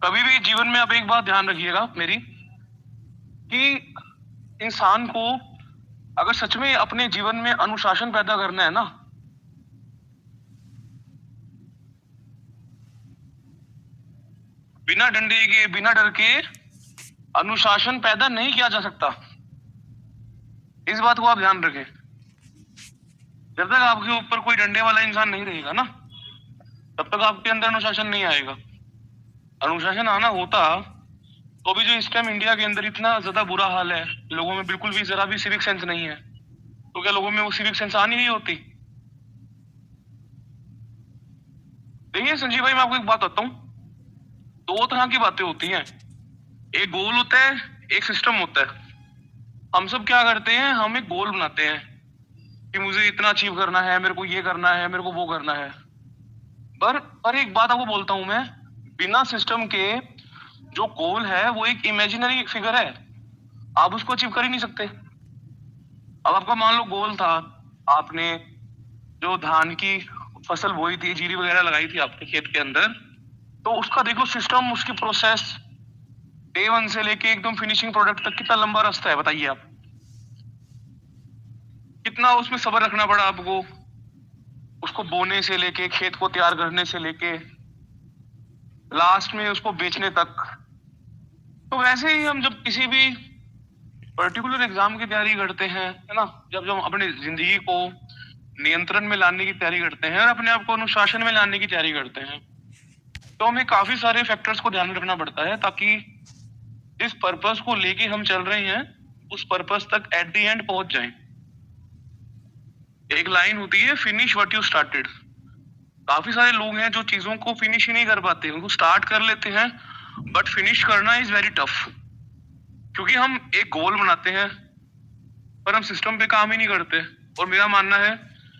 कभी भी जीवन में आप एक बात ध्यान रखिएगा मेरी, कि इंसान को अगर सच में अपने जीवन में अनुशासन पैदा करना है ना, बिना डंडे के, बिना डर के अनुशासन पैदा नहीं किया जा सकता। इस बात को आप ध्यान रखें। जब तक आपके ऊपर कोई डंडे वाला इंसान नहीं रहेगा ना, तब तक आपके अंदर अनुशासन नहीं आएगा। अनुशासन आना होता तो भी जो इस टाइम इंडिया के अंदर इतना ज्यादा बुरा हाल है, लोगों में बिल्कुल भी जरा भी सिविक सेंस नहीं है, तो क्या लोगों में वो सिविक सेंस आनी नहीं होती? देखिए संजीव भाई, मैं आपको एक बात बताता हूँ। दो तरह की बातें होती हैं, एक गोल होता है, एक सिस्टम होता है। हम सब क्या करते हैं, हम एक गोल बनाते हैं कि मुझे इतना अचीव करना है, मेरे को ये करना है, मेरे को वो करना है। पर एक बात आपको बोलता हूं मैं, बिना सिस्टम के जो गोल है वो एक इमेजिनरी फिगर है, आप उसको अचीव कर ही नहीं सकते। अब आपका मान लो गोल था, आपने जो धान की फसल बोई थी, जीरी वगैरह लगाई थी आपके खेत के अंदर, तो उसका देखो सिस्टम, उसकी प्रोसेस, डे वन से लेके एकदम फिनिशिंग प्रोडक्ट तक कितना लंबा रास्ता है, बताइए आप। कितना उसमें सब्र रखना पड़ा आपको, उसको बोने से लेके, खेत को तैयार करने से लेके, लास्ट में उसको बेचने तक। तो वैसे ही हम जब किसी भी पर्टिकुलर एग्जाम की तैयारी करते हैं, है ना, जब जब अपनी जिंदगी को नियंत्रण में लाने की तैयारी करते हैं और अपने आप को अनुशासन में लाने की तैयारी करते हैं, तो हमें काफी सारे फैक्टर्स को ध्यान में रखना पड़ता है, ताकि जिस पर्पस को लेके हम चल रहे हैं उस पर्पस तक एट द एंड पहुंच जाएं। एक लाइन होती है, फिनिश व्हाट यू स्टार्टेड। काफी सारे लोग हैं जो चीजों को फिनिश ही नहीं कर पाते, उनको स्टार्ट कर लेते हैं बट फिनिश करना इज वेरी टफ। क्योंकि हम एक गोल बनाते हैं पर हम सिस्टम पे काम ही नहीं करते। और मेरा मानना है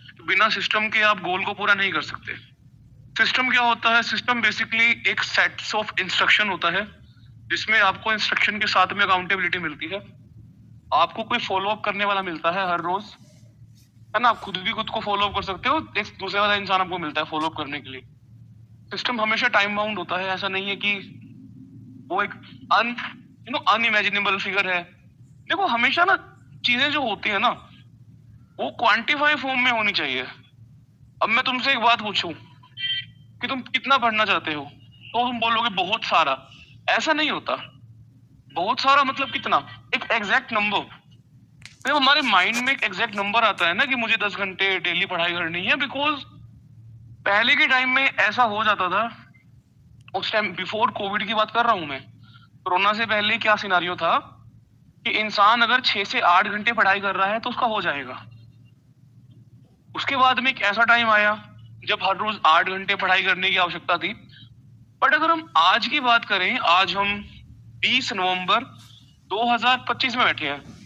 कि बिना सिस्टम के आप गोल को पूरा नहीं कर सकते। सिस्टम क्या होता है? सिस्टम बेसिकली एक सेट्स ऑफ इंस्ट्रक्शन होता है, जिसमें आपको इंस्ट्रक्शन के साथ में अकाउंटेबिलिटी मिलती है। आपको कोई फॉलो अप करने वाला मिलता है हर रोज, है ना। आप खुद भी खुद को फॉलो अप कर सकते हो, एक दूसरे वाला इंसान आपको मिलता है फॉलो अप करने के लिए। सिस्टम हमेशा टाइम बाउंड होता है, ऐसा नहीं है कि वो एक अनइमेजिनेबल फिगर है। देखो हमेशा ना चीजें जो होती है ना, वो क्वांटिफाई फॉर्म में होनी चाहिए। अब मैं तुमसे एक बात पूछूं कि तुम कितना पढ़ना चाहते हो, तो तुम बोलोगे बहुत सारा। ऐसा नहीं होता। बहुत सारा मतलब कितना, एक एग्जैक्ट नंबर। जब हमारे माइंड में एक एग्जैक्ट नंबर आता है ना कि मुझे 10 घंटे डेली पढ़ाई करनी है, बिकॉज पहले के टाइम में ऐसा हो जाता था। उस टाइम बिफोर कोविड की बात कर रहा हूं मैं, कोरोना से पहले क्या सिनारियो था कि इंसान अगर 6 से 8 घंटे पढ़ाई कर रहा है तो उसका हो जाएगा। उसके बाद में एक ऐसा टाइम आया जब हर रोज 8 घंटे पढ़ाई करने की आवश्यकता थी। बट अगर हम आज की बात करें, आज हम 20 नवंबर 2025 में बैठे हैं।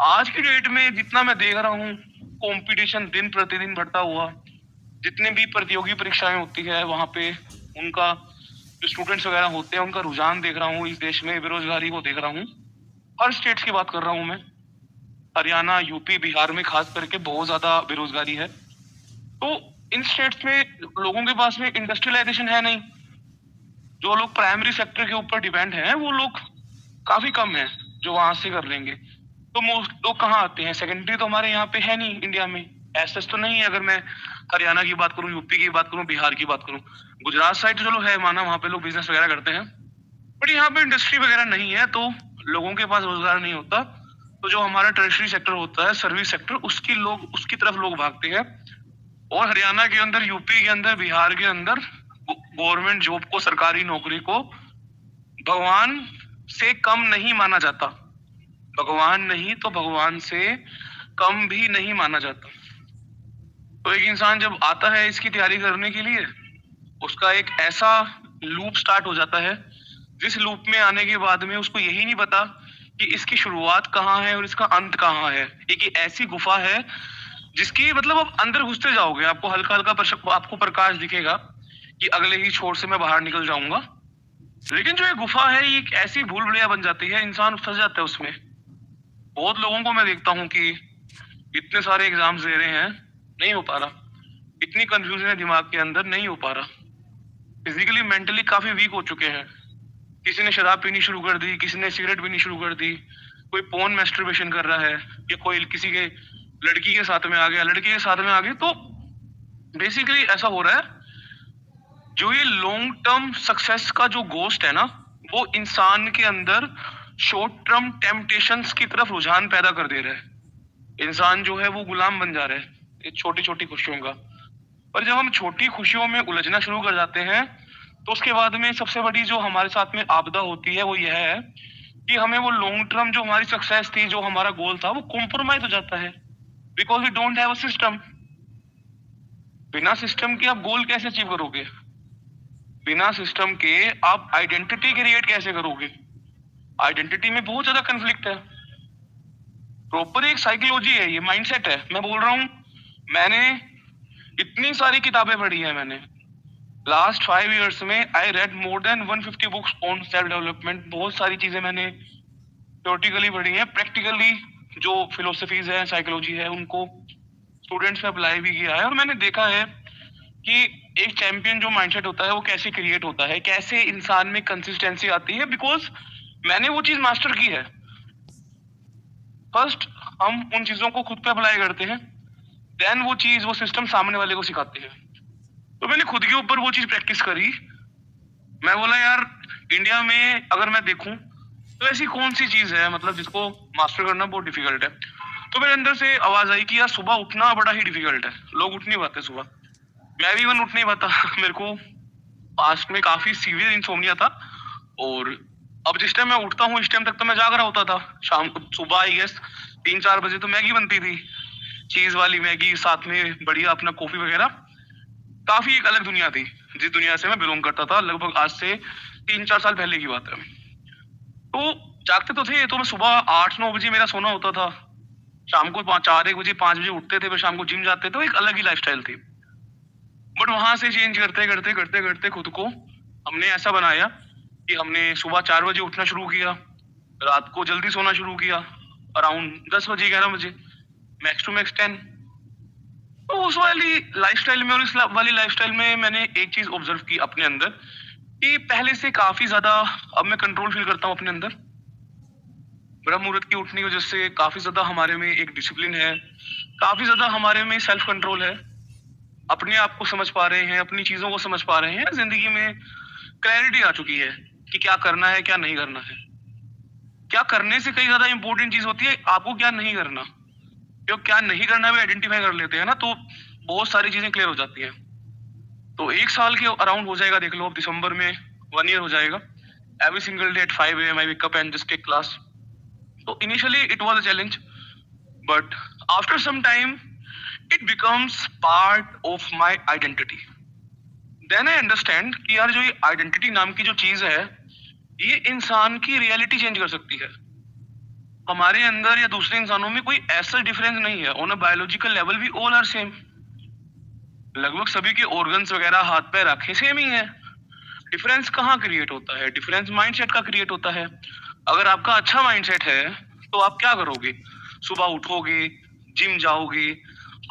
आज की डेट में जितना मैं देख रहा हूँ, कंपटीशन दिन प्रतिदिन बढ़ता हुआ, जितने भी प्रतियोगी परीक्षाएं होती है वहां पे उनका जो स्टूडेंट्स वगैरह होते हैं उनका रुझान देख रहा हूँ। इस देश में बेरोजगारी को देख रहा हूँ, हर स्टेट्स की बात कर रहा हूँ मैं। हरियाणा, यूपी, बिहार में खास करके बहुत ज्यादा बेरोजगारी है। तो इन स्टेट्स में लोगों के पास में इंडस्ट्रियलाइजेशन है नहीं। जो लोग प्राइमरी सेक्टर के ऊपर डिपेंड हैं वो लोग काफी कम है जो वहां से कर लेंगे। तो मोस्ट लोग कहाँ आते हैं? सेकेंडरी तो हमारे यहाँ पे है नहीं इंडिया में, ऐसा तो नहीं है। अगर मैं हरियाणा की बात करूँ, यूपी की बात करूँ, बिहार की बात करूँ, गुजरात साइड तो चलो है माना, वहां पे लोग बिजनेस वगैरह करते हैं। बट यहाँ पे इंडस्ट्री वगैरह नहीं है, तो लोगों के पास रोजगार नहीं होता। तो जो हमारा टर्शरी सेक्टर होता है, सर्विस सेक्टर, उसकी तरफ लोग भागते हैं। और हरियाणा के अंदर, यूपी के अंदर, बिहार के अंदर गवर्नमेंट जॉब को, सरकारी नौकरी को भगवान से कम नहीं माना जाता। भगवान नहीं तो भगवान से कम भी नहीं माना जाता। तो एक इंसान जब आता है इसकी तैयारी करने के लिए, उसका एक ऐसा लूप स्टार्ट हो जाता है, जिस लूप में आने के बाद में उसको यही नहीं पता कि इसकी शुरुआत कहाँ है और इसका अंत कहाँ है। एक ऐसी गुफा है जिसकी मतलब आप अंदर घुसते जाओगे, आपको हल्का हल्का आपको प्रकाश दिखेगा कि अगले ही छोर से मैं बाहर निकल जाऊंगा। लेकिन जो ये गुफा है, ये एक ऐसी भूल भुलैया बन जाती है, इंसान फंस जाता है उसमें। बहुत लोगों को मैं देखता हूँ कि इतने सारे एग्जाम्स दे रहे हैं, नहीं हो पा रहा। इतनी कंफ्यूजन है दिमाग के अंदर, नहीं हो पा रहा। फिजिकली मेंटली काफी वीक हो चुके हैं। किसी ने शराब पीनी शुरू कर दी, किसी ने सिगरेट पीनी शुरू कर दी, कोई पोर्न मैस्टरबेशन कर रहा है, या कोई किसी के लड़की के साथ में आ गया, लड़के के साथ में आ गए। तो बेसिकली ऐसा हो रहा है, जो ये लॉन्ग टर्म सक्सेस का जो गोस्ट है ना, वो इंसान के अंदर शॉर्ट टर्म टेम्पटेशंस की तरफ रुझान पैदा कर दे रहा है। इंसान जो है वो गुलाम बन जा रहा है ये छोटी छोटी खुशियों का। और जब हम छोटी खुशियों में उलझना शुरू कर जाते हैं, तो उसके बाद में सबसे बड़ी जो हमारे साथ में आपदा होती है वो यह है कि हमें वो लॉन्ग टर्म जो हमारी सक्सेस थी, जो हमारा गोल था, वो कॉम्प्रोमाइज हो जाता है, because we don't have a system. बिना सिस्टम के आप गोल कैसे अचीव करोगे? बिना सिस्टम के आप आइडेंटिटी क्रिएट कैसे करोगे? आइडेंटिटी में बहुत ज्यादा कंफ्लिक्ट है। प्रॉपर एक साइकोलॉजी है, ये माइंडसेट है। मैं बोल रहा हूँ, मैंने इतनी सारी किताबें पढ़ी है। मैंने लास्ट 5 years में I read more than 150 books on self development. बहुत सारी चीजें मैंने थ्योरेटिकली पढ़ी है, प्रैक्टिकली जो फिलोसफीज है, साइकोलॉजी है, उनको स्टूडेंट्स में अप्लाई भी किया है। और मैंने देखा है कि एक चैंपियन जो माइंडसेट होता है वो कैसे क्रिएट होता है, कैसे इंसान में कंसिस्टेंसी आती है, बिकॉज मैंने वो चीज मास्टर की है। फर्स्ट हम उन चीजों को खुद पे अप्लाई करते हैं, देन वो चीज, वो सिस्टम सामने वाले को सिखाते हैं। तो मैंने खुद के ऊपर वो चीज प्रैक्टिस करी। मैं बोला यार, इंडिया में अगर मैं देखूं तो ऐसी कौन सी चीज है मतलब जिसको मास्टर करना बहुत डिफिकल्ट है। तो मेरे अंदर से आवाज आई कि यार सुबह उठना बड़ा ही डिफिकल्ट है, लोग उठ नहीं पाते सुबह। मैं भी इवन उठ नहीं पाता मेरे को पास्ट में काफी सीवियर इंसोम्निया था। और अब जिस टाइम मैं उठता हूँ, इस टाइम तक तो मैं जाग रहा होता था। शाम को सुबह आई गेस 3-4 बजे तो मैगी बनती थी, चीज वाली मैगी, साथ में बढ़िया अपना कॉफी वगैरह। काफी एक अलग दुनिया थी जिस दुनिया से मैं बिलोंग करता था, लगभग आज से 3-4 साल पहले की बात है। तो जागते तो थे, तो मैं सुबह 8-9 बजे मेरा सोना होता था, शाम को 4-1 बजे 5 बजे उठते थे, फिर शाम को जिम जाते थे। तो एक अलग ही लाइफस्टाइल थी। बट वहां से चेंज करते करते करते करते खुद को हमने ऐसा बनाया कि हमने सुबह 4 बजे उठना शुरू किया, रात को जल्दी सोना शुरू किया, अराउंड 10 बजे 11 बजे, मैक्स टू मैक्स 10। तो उस वाली लाइफस्टाइल में और इस वाली लाइफस्टाइल में मैंने एक चीज ऑब्जर्व की अपने अंदर कि पहले से काफी ज्यादा अब मैं कंट्रोल फील करता हूँ अपने अंदर। ब्रह्म मुहूर्त की उठने की वजह से काफी ज्यादा हमारे में एक डिसिप्लिन है, काफी ज्यादा हमारे में सेल्फ कंट्रोल है। अपने आप को समझ पा रहे हैं, अपनी चीजों को समझ पा रहे हैं, जिंदगी में क्लैरिटी आ चुकी है कि क्या करना है, क्या नहीं करना है। क्या करने से कई ज्यादा इंपॉर्टेंट चीज होती है आपको क्या नहीं करना। जो क्या नहीं करना भी आइडेंटिफाई कर लेते हैं ना, तो बहुत सारी चीजें क्लियर हो जाती हैं। तो 1 साल के अराउंड हो जाएगा, देख लो अब दिसंबर में 1 year हो जाएगा। Every single day at 5 AM I wake up and just take class. तो initially it was a challenge, but after some time it becomes part of my identity. Then I understand कि यार जो ये identity नाम की जो चीज है, ये इंसान की रियलिटी चेंज कर सकती है। हमारे अंदर या दूसरे इंसानों में कोई ऐसा डिफरेंस नहीं है। On a biological level we all are same. लगभग सभी के ऑर्गन्स वगैरह, हाथ पैर आंखें सेम ही है। डिफरेंस कहाँ क्रिएट होता है? डिफरेंस माइंडसेट का क्रिएट होता है। अगर आपका अच्छा माइंडसेट है तो आप क्या करोगे? सुबह उठोगे, जिम जाओगे,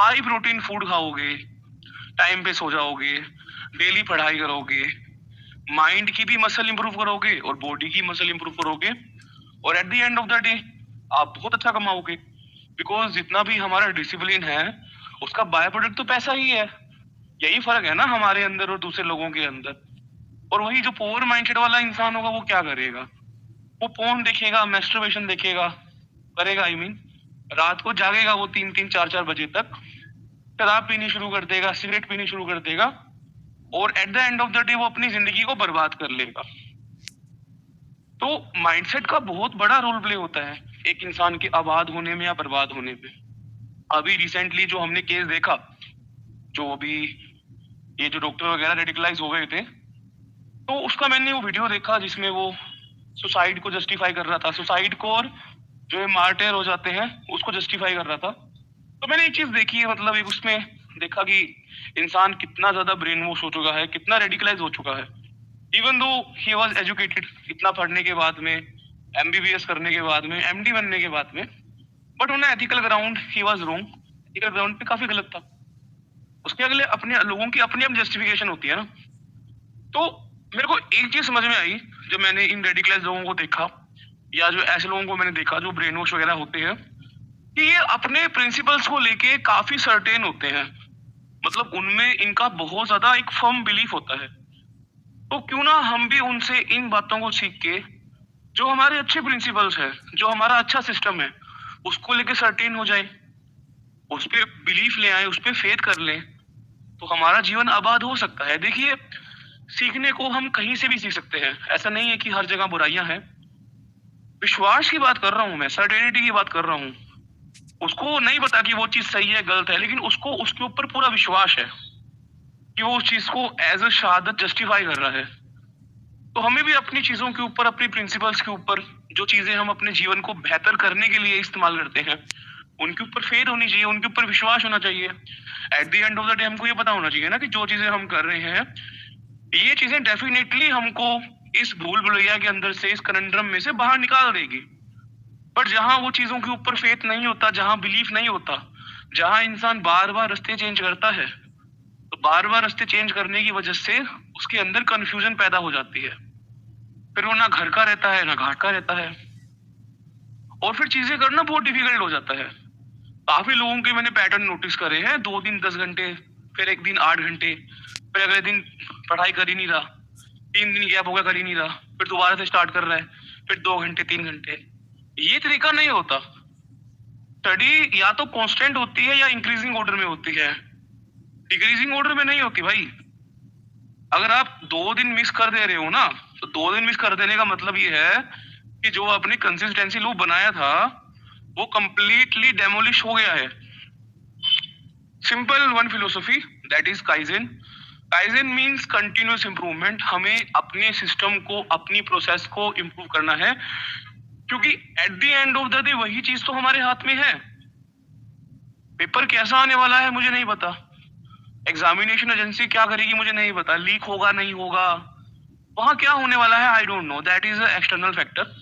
हाई प्रोटीन फूड खाओगे, टाइम पे सो जाओगे, डेली पढ़ाई करोगे, माइंड की भी मसल इंप्रूव करोगे और बॉडी की मसल इंप्रूव करोगे। और at the end of the day आप बहुत अच्छा कमाओगे, बिकॉज जितना भी हमारा डिसिप्लिन है उसका बाय प्रोडक्ट तो पैसा ही है। यही फर्क है ना हमारे अंदर और दूसरे लोगों के अंदर। और वही जो पोअर माइंडसेट वाला इंसान होगा वो क्या करेगा? वो फोन देखेगा, मैस्टरबेशन देखेगा, करेगा आई मीन, रात को जागेगा वो 3-3 4-4 बजे तक, शराब पीनी शुरू कर देगा, सिगरेट पीनी शुरू कर देगा, और at the end of the day वो अपनी जिंदगी को बर्बाद कर लेगा। तो माइंडसेट का बहुत बड़ा रोल प्ले होता है एक इंसान के आबाद होने में या बर्बाद होने में। अभी रिसेंटली जो हमने केस देखा, जो अभी ये जो डॉक्टर वगैरह रेडिकलाइज हो गए थे, तो उसका मैंने वो वीडियो देखा जिसमें वो सुसाइड को जस्टिफाई कर रहा था, सुसाइड को, और जो ये मार्टेर हो जाते हैं उसको जस्टिफाई कर रहा था। तो मैंने एक चीज देखी है, मतलब एक उसमें देखा कि इंसान कितना ज्यादा ब्रेन वॉश हो चुका है, कितना रेडिकलाइज हो चुका है। Even though he was educated, इतना पढ़ने के बाद में, MBBS करने के बाद में, MD बनने के बाद में, बट उन्हें ethical ground he was wrong, ethical ground पे काफी गलत था। उसके अगले अपने लोगों की अपनी अपनी जस्टिफिकेशन होती है ना। तो मेरे को एक चीज समझ में आई जब मैंने इन रेडिकलाइज लोगों को देखा या जो ऐसे लोगों को मैंने देखा जो ब्रेन वॉश वगैरह होते हैं कि ये अपने प्रिंसिपल्स को लेके काफी सर्टेन होते हैं, मतलब उनमें इनका बहुत ज्यादा एक फर्म बिलीफ होता है। तो क्यों ना हम भी उनसे इन बातों को सीख के जो हमारे अच्छे प्रिंसिपल्स है, जो हमारा अच्छा सिस्टम है, उसको लेके सर्टेन हो जाए, उस पे बिलीफ ले आए, उस पे फेथ कर लें, तो हमारा जीवन आबाद हो सकता है। देखिए, सीखने को हम कहीं से भी सीख सकते हैं, ऐसा नहीं है कि हर जगह बुराइयां हैं। विश्वास की बात कर रहा हूँ मैं, सर्टेनिटी की बात कर रहा हूँ। उसको नहीं पता कि वो चीज सही है गलत है, लेकिन उसको उसके ऊपर पूरा विश्वास है कि वो उस चीज को एज अ शहादत जस्टिफाई कर रहा है। तो हमें भी अपनी चीजों के ऊपर, अपनी प्रिंसिपल्स के ऊपर, जो चीजें हम अपने जीवन को बेहतर करने के लिए इस्तेमाल करते हैं, उनके ऊपर फेथ होनी चाहिए, उनके ऊपर विश्वास होना चाहिए। Eight the end of the day हमको ये पता होना चाहिए ना कि जो चीजें हम कर रहे हैं, ये चीजें डेफिनेटली हमको इस भूल भुलैया के अंदर से, इस कंडरम में से बाहर निकाल देगी। बट जहां वो चीजों के ऊपर फेथ नहीं होता, जहां बिलीफ नहीं होता, जहां इंसान बार बार रास्ते चेंज करता है, तो बार बार रास्ते चेंज करने की वजह से उसके अंदर कंफ्यूजन पैदा हो जाती है। फिर वो ना घर का रहता है ना घाट का रहता है, और फिर चीजें करना बहुत डिफिकल्ट हो जाता है। काफी लोगों के मैंने पैटर्न नोटिस करे हैं, 2 दिन 10 घंटे, फिर एक दिन 8 घंटे, फिर अगले दिन पढ़ाई कर ही नहीं रहा, 3 दिन गैप हो गया कर ही नहीं रहा, फिर दोबारा से स्टार्ट कर रहा है, फिर 2 घंटे 3 घंटे। ये तरीका नहीं होता। स्टडी या तो कांस्टेंट होती है या इंक्रीजिंग ऑर्डर में होती है, डिक्रीजिंग ऑर्डर में नहीं होती भाई। अगर आप 2 दिन मिस कर दे रहे हो ना, तो 2 दिन मिस कर देने का मतलब ये है कि जो आपने कंसिस्टेंसी लूप बनाया था वो कंप्लीटली डेमोलिश हो गया है। Simple one philosophy, that is kaizen. Kaizen means continuous improvement. हमें अपने सिस्टम को, अपनी प्रोसेस को इम्प्रूव करना है, क्योंकि eight the end of the day वही चीज तो हमारे हाथ में है। पेपर कैसा आने वाला है मुझे नहीं पता, एग्जामिनेशन एजेंसी क्या करेगी मुझे नहीं पता, लीक होगा नहीं होगा, वहां क्या होने वाला है I don't know, that is external factor.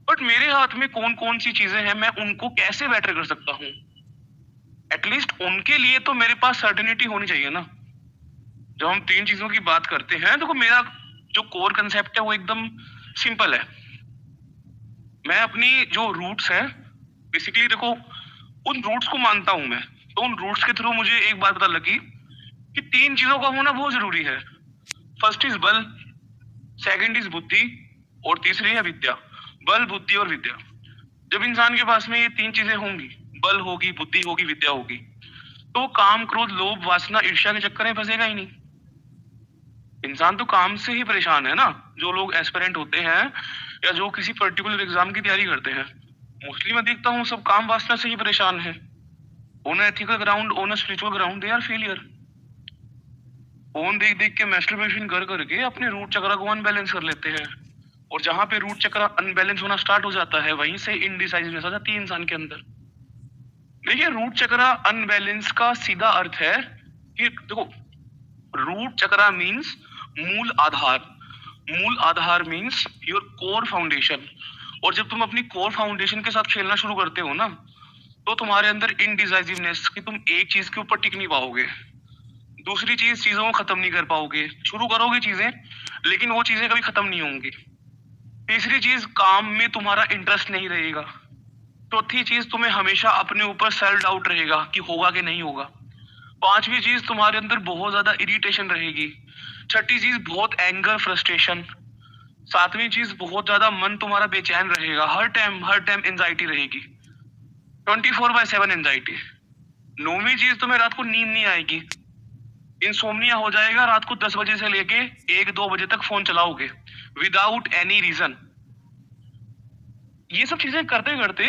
But मेरे हाथ में कौन कौन सी चीजें हैं, मैं उनको कैसे बेटर कर सकता हूँ, एटलीस्ट उनके लिए तो मेरे पास सर्टेनिटी होनी चाहिए ना। जब हम 3 चीजों की बात करते हैं, देखो मेरा जो कोर कंसेप्ट है वो एकदम सिंपल है। मैं अपनी जो रूट्स है, बेसिकली देखो उन रूट्स को मानता हूं मैं, तो उन रूट्स के थ्रू मुझे एक बात पता लगी कि 3 चीजों का होना बहुत जरूरी है। फर्स्ट इज बल, सेकंड इज बुद्धि, और तीसरी है विद्या। बल, बुद्धि और विद्या। जब इंसान के पास में ये 3 चीजें होंगी, बल होगी, बुद्धि होगी, विद्या होगी, तो वो काम, क्रोध, लोभ, वासना, ईर्ष्या के चक्कर में फंसेगा ही नहीं। इंसान तो काम से ही परेशान है ना। जो लोग एस्पिरेंट होते हैं या जो किसी पर्टिकुलर एग्जाम की तैयारी करते हैं, मोस्टली मैं देखता हूँ सब काम वासना से ही परेशान है। On ethical ground, on spiritual ground they are failure. Phone देख देख के मैस्टरबेशन कर करके अपने रूट चक्र को अनबैलेंस कर लेते हैं, और जहां पे रूट चक्र अनबैलेंस होना स्टार्ट हो जाता है, वहीं से इनडिसाइसिवनेस आ जाती है इंसान के अंदर। देखिए, रूट चक्र अनबैलेंस का सीधा अर्थ है कि देखो, रूट चक्र मीन्स मूल आधार। मूल आधार मीन्स योर कोर फाउंडेशन। और जब तुम अपनी कोर फाउंडेशन के साथ खेलना शुरू करते हो ना, तो तुम्हारे अंदर इनडिसाइसिवनेस कि तुम एक चीज के ऊपर टिक नहीं पाओगे, दूसरी चीज चीजों को खत्म नहीं कर पाओगे, शुरू करोगे चीजें लेकिन वो चीजें कभी खत्म नहीं होंगी। तीसरी चीज, काम में तुम्हारा इंटरेस्ट नहीं रहेगा। चौथी चीज, तुम्हें हमेशा अपने ऊपर सेल्फ डाउट रहेगा कि होगा कि नहीं होगा। पांचवी चीज, तुम्हारे अंदर बहुत ज्यादा इरिटेशन रहेगी। छठी चीज, बहुत एंगर, फ्रस्ट्रेशन। सातवीं चीज, बहुत ज्यादा मन तुम्हारा बेचैन रहेगा, हर टाइम एंजाइटी रहेगी, 24/7 एंजाइटी। नौवीं चीज, तुम्हें रात को नींद नहीं आएगी, इंसोम्निया हो जाएगा, रात को 10 बजे से लेके 1-2 बजे तक फोन चलाओगे विदाउट एनी रीजन। ये सब चीजें करते करते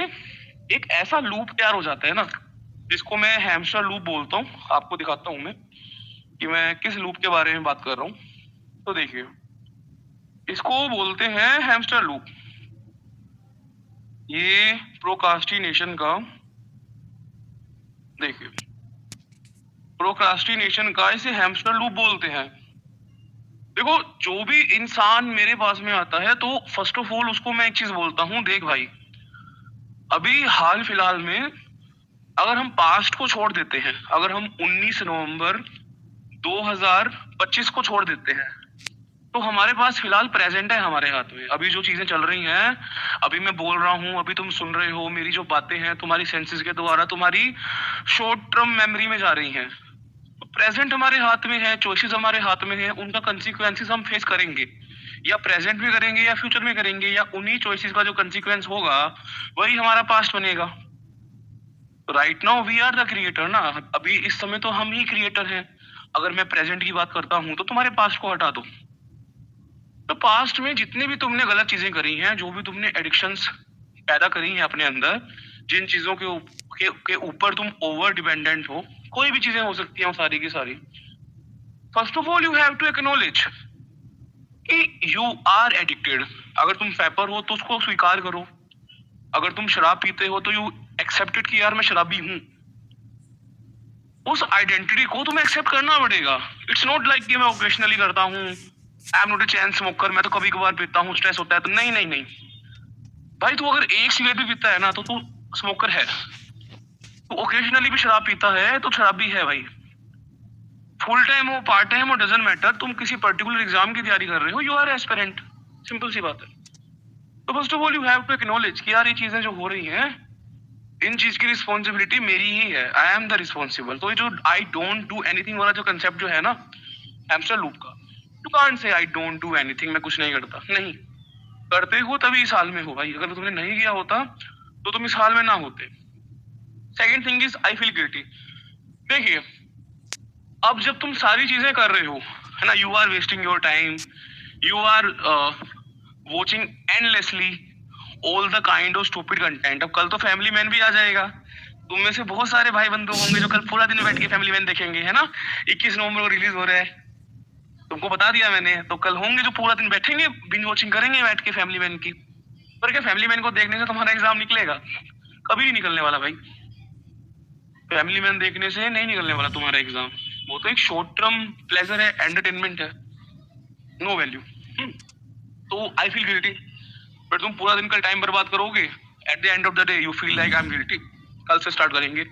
एक ऐसा लूप तैयार हो जाता है ना, जिसको मैं हैमस्टर लूप बोलता हूँ। आपको दिखाता हूँ मैं कि मैं किस लूप के बारे में बात कर रहा हूँ। तो देखिए, इसको बोलते हैं हैमस्टर लूप। ये प्रोक्रास्टिनेशन का, देखिए प्रोक्रास्टिनेशन का इसे हैमस्टर लूप बोलते हैं। देखो, जो भी इंसान मेरे पास में आता है, तो फर्स्ट ऑफ ऑल उसको मैं एक चीज बोलता हूँ, देख भाई, अभी हाल फिलहाल में अगर हम पास्ट को छोड़ देते हैं, अगर हम 19 नवंबर 2025 को छोड़ देते हैं, तो हमारे पास फिलहाल प्रेजेंट है हमारे हाथ में। अभी जो चीजें चल रही हैं, अभी मैं बोल रहा हूँ, अभी तुम सुन रहे हो, मेरी जो बातें हैं तुम्हारी सेंसेस के द्वारा तुम्हारी शॉर्ट टर्म मेमोरी में जा रही हैं। तो प्रेजेंट हमारे हाथ में है, चॉइसेस हमारे हाथ में है, उनका कंसिक्वेंसेस हम फेस करेंगे, या प्रेजेंट में करेंगे या फ्यूचर में करेंगे, या उन्हीं चॉइसेस का जो कंसिक्वेंस होगा वही हमारा पास्ट बनेगा। Right now we are the creator ना। अभी इस समय तो हम ही क्रिएटर हैं। अगर मैं प्रेजेंट की बात करता हूँ तो तुम्हारे पास्ट को हटा दो। तो पास्ट में जितनी भी तुमने गलत चीजें करी हैं, जो भी तुमने एडिक्शंस पैदा करी हैं अपने अंदर, जिन चीजों के ऊपर तुम ओवर डिपेंडेंट हो, कोई भी चीजें हो सकती हैं वो सारी की सारी। First of all you have to acknowledge कि यू आर एडिक्टेड। अगर तुम फैपर हो तो उसको स्वीकार करो। अगर तुम शराब पीते हो तो यू एक्सेप्टेड कि यार मैं शराबी हूँ। उस आइडेंटिटी को तुम्हें एक्सेप्ट करना पड़ेगा। इट्स नॉट लाइक कि मैं ओकेशनली करता हूँ, I am not a chain smoker, मैं तो कभी कभार पीता हूँ, स्ट्रेस होता है तो। नहीं नहीं नहीं भाई, तू अगर एक सिगरेट भी पीता है ना तो तू स्मोकर है। तू ओकेजनली भी शराब पीता है तो शराबी है भाई। फुल टाइम हो, पार्ट टाइम हो, डजंट मैटर। तुम किसी पर्टिकुलर एग्जाम की तैयारी कर रहे हो, यू आर एस्पिरेंट। सिंपल सी बात है। तो first of all you have to acknowledge कि यार ये चीजें जो हो रही हैं, इन चीज की रिस्पॉन्सिबिलिटी मेरी ही है। I am the responsible. तो ये जो आई डोंट डू एनीथिंग वाला जो कंसेप्ट जो है ना हैमस्टर लूप का, you can't say I don't do anything, मैं कुछ नहीं करता। नहीं, करते हो तभी इस हाल में हो भाई। अगर तुमने नहीं किया होता तो तुम इस हाल में ना होते। Second thing is I feel guilty. देखिए, अब जब तुम सारी चीजें कर रहे हो, है ना, you are wasting your time, you are watching endlessly all the kind of stupid content. अब कल तो फैमिली मैन भी आ जाएगा। तुम में से बहुत सारे भाई बंधु होंगे जो कल पूरा दिन बैठ के फैमिली मैन देखेंगे, है ना। 21 नवंबर को रिलीज हो रहा है, तुमको बता दिया मैंने। तो कल होंगे जो पूरा दिन बैठेंगे, बिंज वॉचिंग करेंगे बैठ के फैमिली मैन की। पर क्या फैमिली मैन को देखने से तुम्हारा एग्जाम निकलेगा? कभी नहीं निकलने वाला भाई। फैमिली मैन देखने से नहीं निकलने वाला तुम्हारा एग्जाम। वो तो एक शॉर्ट टर्म प्लेजर है, एंटरटेनमेंट है, नो वैल्यू। तो आई फील गिल्टी। बट तुम पूरा दिन कल टाइम बर्बाद करोगे, eight the end of the day you feel like I am guilty. कल से स्टार्ट करेंगे,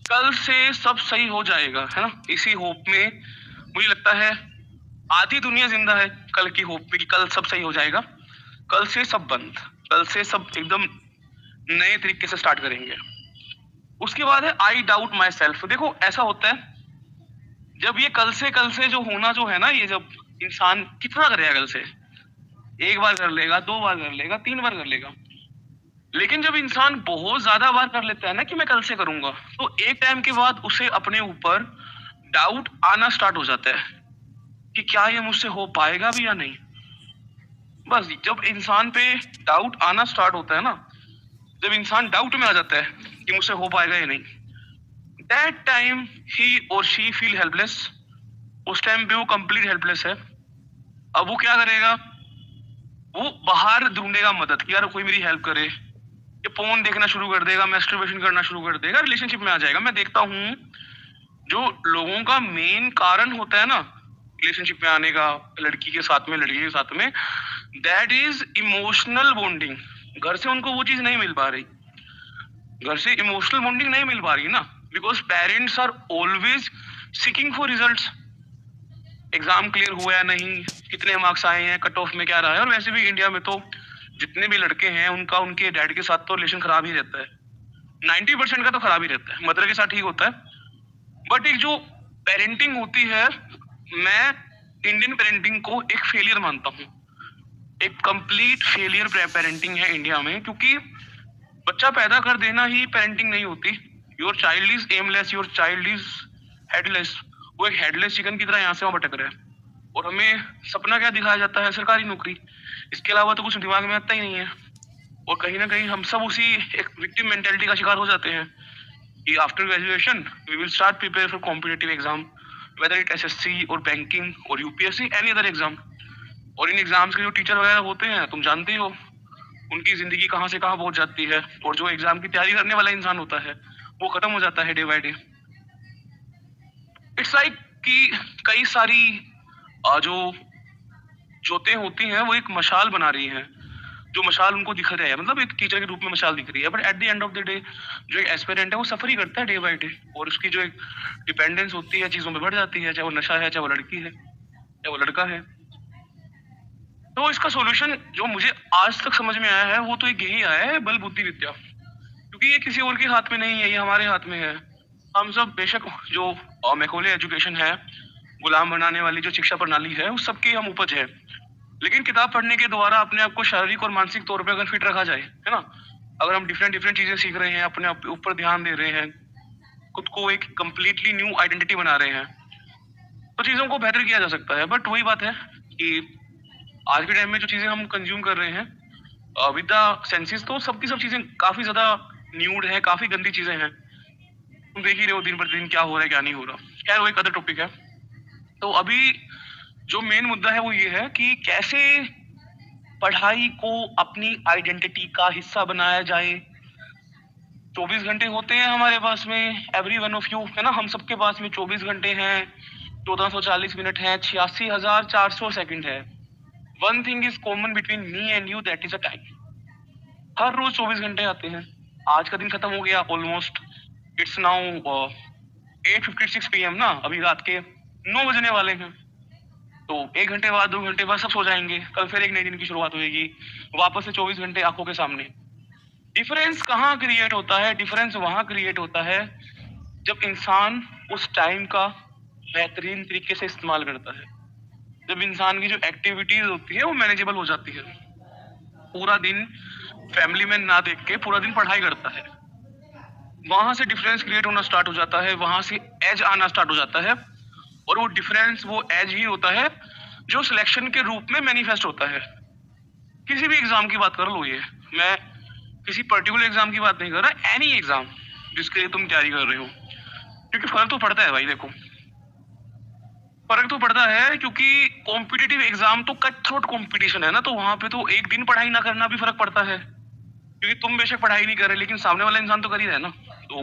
कल से सब सही हो जाएगा, है ना। इसी होप में मुझे लगता है आधी दुनिया जिंदा है, कल की होप में कि कल सब सही हो जाएगा। कल से सब बंद, कल से सब एकदम नए तरीके से स्टार्ट करेंगे। उसके बाद है आई डाउट माई सेल्फ। देखो ऐसा होता है, जब ये कल से जो होना जो है ना, ये जब इंसान कितना करेगा कल से, एक बार कर लेगा, 2 बार कर लेगा, 3 बार कर लेगा। लेकिन जब इंसान बहुत ज्यादा बार कर लेता है ना कि मैं कल से करूंगा, तो एक टाइम के बाद उसे अपने ऊपर डाउट आना स्टार्ट हो जाता है कि क्या ये मुझसे हो पाएगा भी या नहीं। बस जब इंसान पे डाउट आना स्टार्ट होता है ना, जब इंसान डाउट में आ जाता है कि मुझसे हो पाएगा या नहीं, दैट टाइम ही और शी फील हेल्पलेस। उस टाइम पे वो कंप्लीट हेल्पलेस है। अब वो क्या करेगा, वो बाहर ढूंढेगा मदद कि यार कोई मेरी हेल्प करे, ये फोन देखना शुरू कर देगा, मैस्टरबेशन करना शुरू कर देगा, रिलेशनशिप में आ जाएगा। मैं देखता हूँ जो लोगों का मेन कारण होता है ना रिलेशनशिप में आने का, लड़की के साथ में, लड़के के साथ में, दैट इज इमोशनल बॉन्डिंग। घर से उनको वो चीज नहीं मिल पा रही, घर से इमोशनल बॉन्डिंग नहीं मिल पा रही ना, because parents are always seeking for results. Exam clear हुआ या नहीं, कितने मार्क्स आए हैं, कट ऑफ में क्या रहा है। और वैसे भी इंडिया में तो जितने भी लड़के हैं उनका उनके डैड के साथ तो रिलेशन खराब ही रहता है। 90% का तो खराब ही रहता है, मदर के साथ ठीक होता है। बट एक जो पेरेंटिंग होती है, मैं इंडियन पेरेंटिंग को एक फेलियर मानता हूँ। एक कंप्लीट फेलियर पेरेंटिंग है इंडिया में, क्योंकि बच्चा पैदा कर देना ही पेरेंटिंग नहीं होती। Your child is aimless, your child is headless. वो एक हेडलेस चिकन की तरह यहाँ से वहां भटक रहा है, और हमें सपना क्या दिखाया जाता है, सरकारी नौकरी। इसके अलावा तो कुछ दिमाग में आता ही नहीं है। और कहीं ना कहीं हम सब उसी एक विक्टिम मेंटेलिटी का शिकार हो जाते हैं कि after graduation we will start prepare for competitive exam, whether it SSC और बैंकिंग और यूपीएससी, एनी अदर एग्जाम। और इन एग्जाम्स के जो टीचर वगैरह होते हैं, तुम जानते हो उनकी जिंदगी कहाँ से कहाँ पहुंच जाती है। और जो एग्जाम की तैयारी करने वाला इंसान होता है वो खत्म हो जाता है day by day. It's like कि कई सारी जो जोतें होती हैं वो एक मशाल बना रही हैं, जो मशाल उनको दिख रहा है, मतलब एक टीचर के रूप में मशाल दिख रही है। But at the end of the day जो एक एस्पिरेंट है वो सफर ही करता है डे बाय डे, और उसकी जो एक डिपेंडेंस होती है चीजों पे बढ़ जाती है, चाहे वो नशा है, चाहे वो लड़की है, चाहे वो लड़का है। तो इसका सॉल्यूशन जो मुझे आज तक समझ में आया है वो तो एक यही आया है, बल बुद्धि विद्या। क्योंकि ये किसी और के हाथ में नहीं है, ये हमारे हाथ में है। हम सब बेशक जो मैकॉले एजुकेशन है, गुलाम बनाने वाली जो शिक्षा प्रणाली है, उस सब की हम उपज है। लेकिन किताब पढ़ने के द्वारा अपने आप को शारीरिक और मानसिक तौर पे अगर फिट रखा जाए, है ना? अगर हम डिफरेंट डिफरेंट चीजें सीख रहे हैं, अपने आप ऊपर ध्यान दे रहे हैं, खुद को एक कंप्लीटली न्यू आइडेंटिटी बना रहे हैं, तो चीजों को बेहतर किया जा सकता है। बट वही बात है कि आज के टाइम में जो चीजें हम कंज्यूम कर रहे हैं विद द सेंसेस, तो सबकी सब चीजें काफी ज्यादा न्यूड है, काफी गंदी चीजें हैं। तुम देख ही रहे हो दिन प्रतिदिन क्या हो रहा है, क्या नहीं हो रहा। खैर वो एक अदर टॉपिक है। तो अभी जो मेन मुद्दा है वो ये है कि कैसे पढ़ाई को अपनी आइडेंटिटी का हिस्सा बनाया जाए। 24 घंटे होते हैं हमारे पास में, एवरी वन ऑफ यू, है ना? हम सबके पास में 24 घंटे हैं, 1440 मिनट हैं, 86,400 सेकंड है। One thing is common between me and you, that is a time. हर रोज 24 घंटे आते हैं। आज का दिन खत्म हो गया ऑलमोस्ट। इट्स नाउ 8:56 PM ना, अभी रात के 9 बजने वाले हैं। तो 1 घंटे बाद, 2 घंटे बाद सब सो जाएंगे। कल फिर एक नए दिन की शुरुआत होगी, वापस से 24 घंटे आंखों के सामने। डिफरेंस कहाँ क्रिएट होता है? डिफरेंस वहां क्रिएट होता है जब इंसान उस टाइम का बेहतरीन तरीके से इस्तेमाल करता है। जब इंसान की जो एक्टिविटीज होती है वो मैनेजेबल हो जाती है। पूरा दिन फैमिली में ना देख के पूरा दिन पढ़ाई करता है, वहां से डिफरेंस क्रिएट होना स्टार्ट हो जाता है, वहां से एज आना स्टार्ट हो जाता है। और वो डिफरेंस, वो एज ही होता है जो सिलेक्शन के रूप में मैनिफेस्ट होता है। किसी भी एग्जाम की बात कर लो, ये मैं किसी पर्टिकुलर एग्जाम की बात नहीं कर रहा, एनी एग्जाम जिसके लिए तुम तैयारी कर रहे हो। क्योंकि फर्क तो पड़ता है भाई, देखो फर्क तो पड़ता है, क्योंकि कॉम्पिटिटिव एग्जाम तो कट थ्रोट कॉम्पिटिशन है ना, तो वहां पे तो एक दिन पढ़ाई ना करना भी फर्क पड़ता है। क्योंकि तुम बेशक पढ़ाई नहीं कर रहे, लेकिन सामने वाला इंसान तो कर ही रहा है ना, तो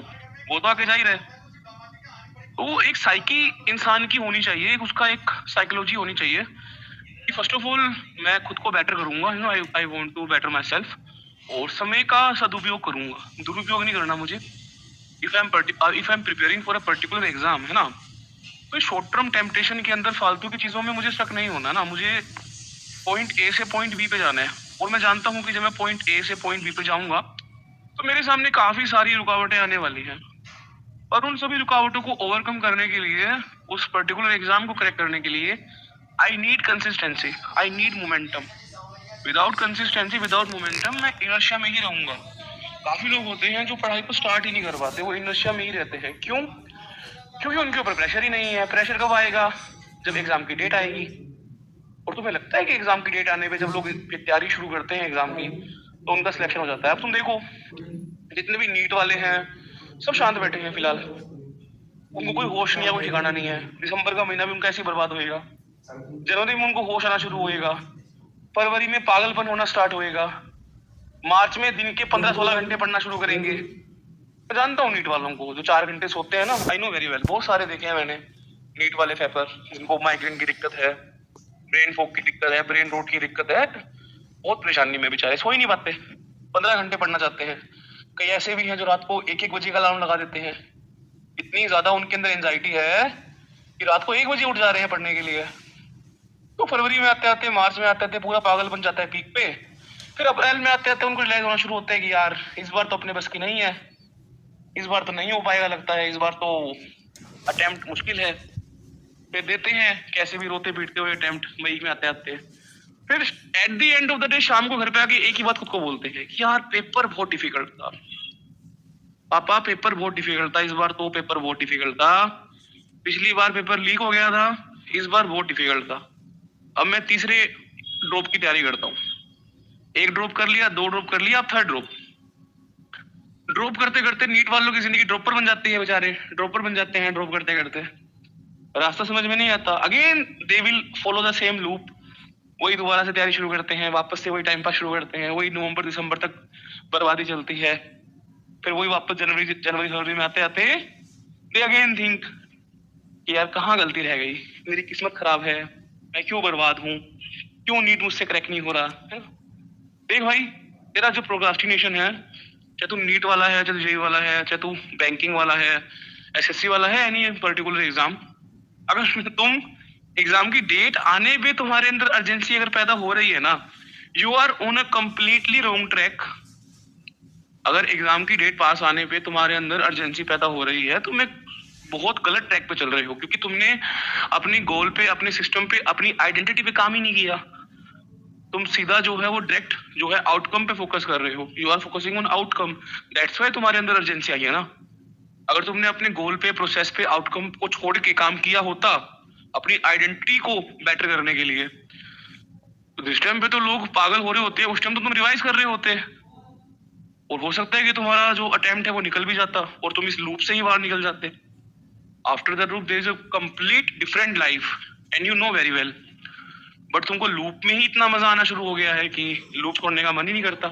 वो तो आके जा ही रहा है। तो एक साइकी इंसान की होनी चाहिए, उसका एक साइकोलॉजी होनी चाहिए कि फर्स्ट ऑफ ऑल मैं खुद को बेटर करूंगा, you know, I want to better myself. और समय का सदुपयोग करूंगा, दुरुपयोग नहीं करना मुझे। If I am preparing for a particular exam, है ना, तो शॉर्ट टर्म टेम्पटेशन के अंदर फालतू की चीजों में मुझे स्टक नहीं होना ना। मुझे पॉइंट ए से पॉइंट बी पे जाना है, और मैं जानता हूँ कि जब मैं पॉइंट ए से पॉइंट बी पे जाऊंगा तो मेरे सामने काफी सारी रुकावटें आने वाली हैं। और उन सभी रुकावटों को ओवरकम करने के लिए, उस पर्टिकुलर एग्जाम को क्रैक करने के लिए, I need consistency, I need momentum. Without consistency, without momentum मैं इनर्शिया में ही रहूंगा। काफी लोग होते हैं जो पढ़ाई को स्टार्ट ही नहीं कर पाते, वो इनर्शिया में ही रहते हैं। क्यों? क्योंकि उनके ऊपर प्रेशर ही नहीं है। प्रेशर कब आएगा? जब एग्जाम की डेट आएगी। और तुम्हें लगता है कि एग्जाम की डेट आने पे जब लोग तैयारी शुरू करते हैं एग्जाम की, तो उनका सिलेक्शन हो जाता है? अब तुम देखो, जितने भी नीट वाले हैं सब शांत बैठे हैं फिलहाल। उनको कोई होश नहीं है, कोई ठिकाना नहीं है। दिसंबर का महीना भी उनका ऐसे ही बर्बाद होएगा, जनवरी में उनको होश आना शुरू होएगा, फरवरी में पागलपन होना स्टार्ट होएगा, मार्च में दिन के 15-16 घंटे पढ़ना शुरू करेंगे। मैं जानता हूँ नीट वालों को जो 4 घंटे सोते हैं ना, आई नो वेरी वेल, बहुत सारे देखे हैं मैंने नीट वाले पेपर, जिनको माइग्रेन की दिक्कत है, ब्रेन फॉग की दिक्कत है, ब्रेन रोट की दिक्कत है, बहुत परेशानी में बेचारे सो ही नहीं पाते, 15 घंटे पढ़ना चाहते हैं। कई ऐसे भी हैं जो रात को 1-1 बजे का अलार्म लगा देते हैं। इतनी ज्यादा उनके अंदर एंजाइटी है कि रात को 1 बजे उठ जा रहे हैं पढ़ने के लिए। तो फरवरी में आते आते, मार्च में आते आते पूरा पागल बन जाता है पीक पे। फिर अप्रैल में आते आते उनको रियलाइज होना शुरू होता है कि यार इस बार तो अपने बस की नहीं है, इस बार तो नहीं हो पाएगा, लगता है इस बार तो अटेम्प्ट मुश्किल है। फिर देते हैं कैसे भी रोते पीटते हुए अटेम्प्ट, मई में आते आते। फिर eight the end of the day शाम को घर पे आके एक ही बात खुद को बोलते हैं कि यार पेपर बहुत डिफिकल्ट था पापा, पेपर बहुत डिफिकल्ट था, इस बार तो पेपर बहुत डिफिकल्ट था, पिछली बार पेपर लीक हो गया था, इस बार बहुत डिफिकल्ट था। अब मैं तीसरे ड्रॉप की तैयारी करता हूँ। 1 ड्रॉप कर लिया, 2 ड्रॉप कर लिया, अब 3rd ड्रॉप। ड्रॉप करते करते नीट वालों की जिंदगी ड्रॉपर बन जाती है, बेचारे ड्रॉपर बन जाते हैं ड्रॉप करते करते। रास्ता समझ में नहीं आता, again they will follow the same loop. वही दोबारा से तैयारी शुरू करते हैं, वापस से वही टाइम पास शुरू करते हैं, वही नवंबर दिसंबर तक बर्बादी चलती है। फिर वही वापस जनवरी फरवरी में आते आते दे अगेन थिंक कि यार कहाँ गलती रह गई, मेरी किस्मत खराब है, मैं क्यों बर्बाद हूँ, क्यों नीट मुझसे क्रैक नहीं हो रहा है। देख भाई, तेरा जो प्रोक्रास्टिनेशन है, चाहे तू नीट वाला है, चाहे जेई वाला है, चाहे तू बैंकिंग वाला है, एसएससी वाला है, एनी पर्टिकुलर एग्जाम, अगर तुम एग्जाम की डेट आने पे तुम्हारे अंदर अर्जेंसी अगर पैदा हो रही है ना, you are on a completely wrong track. अगर एग्जाम की डेट पास आने पे तुम्हारे अंदर अर्जेंसी पैदा हो रही है तो मैं बहुत गलत ट्रैक पे चल रहे हो, क्योंकि तुमने अपनी गोल पे, अपने सिस्टम पे, अपनी आइडेंटिटी पे काम ही नहीं किया। तुम सीधा जो है वो डायरेक्ट जो है आउटकम पे फोकस कर रहे हो। You are focusing on outcome, that's why तुम्हारे अंदर अर्जेंसी आई है ना। अगर तुमने अपने गोल पे, प्रोसेस पे, आउटकम को छोड़ के काम किया होता अपनी आइडेंटिटी को बेटर करने के लिए, तो जिस टाइम पे तो लोग पागल हो रहे होते हैं उस टाइम तो तुम रिवाइज कर रहे होते। और हो सकता है कि तुम्हारा जो अटेम्प्ट है वो निकल भी जाता और तुम इस लूप से ही बाहर निकल जाते। After that loop there is a complete different life and you know very well. But तुमको लूप में ही इतना मजा आना शुरू हो गया है कि लूप छोड़ने का मन ही नहीं करता।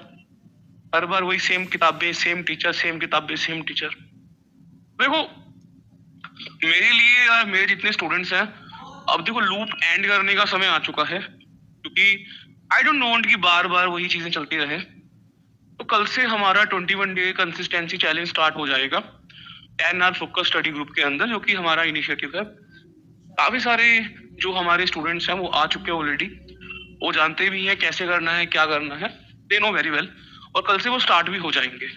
हर बार वही सेम किताबें, सेम टीचर, सेम किताबें, सेम टीचर। देखो, मेरे लिए या मेरे जितने स्टूडेंट्स हैं, अब देखो लूप एंड करने का समय आ चुका है, क्योंकि आई डोंट वांट कि बार बार वही चीजें चलती रहे। तो कल से हमारा 21 डे कंसिस्टेंसी चैलेंज स्टार्ट हो जाएगा 10 आवर फोकस स्टडी ग्रुप के अंदर, जो कि हमारा इनिशिएटिव है। काफी सारे जो हमारे स्टूडेंट्स हैं वो आ चुके हैं ऑलरेडी, वो जानते भी हैं कैसे करना है, क्या करना है, दे नो वेरी वेल। और कल से वो स्टार्ट भी हो जाएंगे।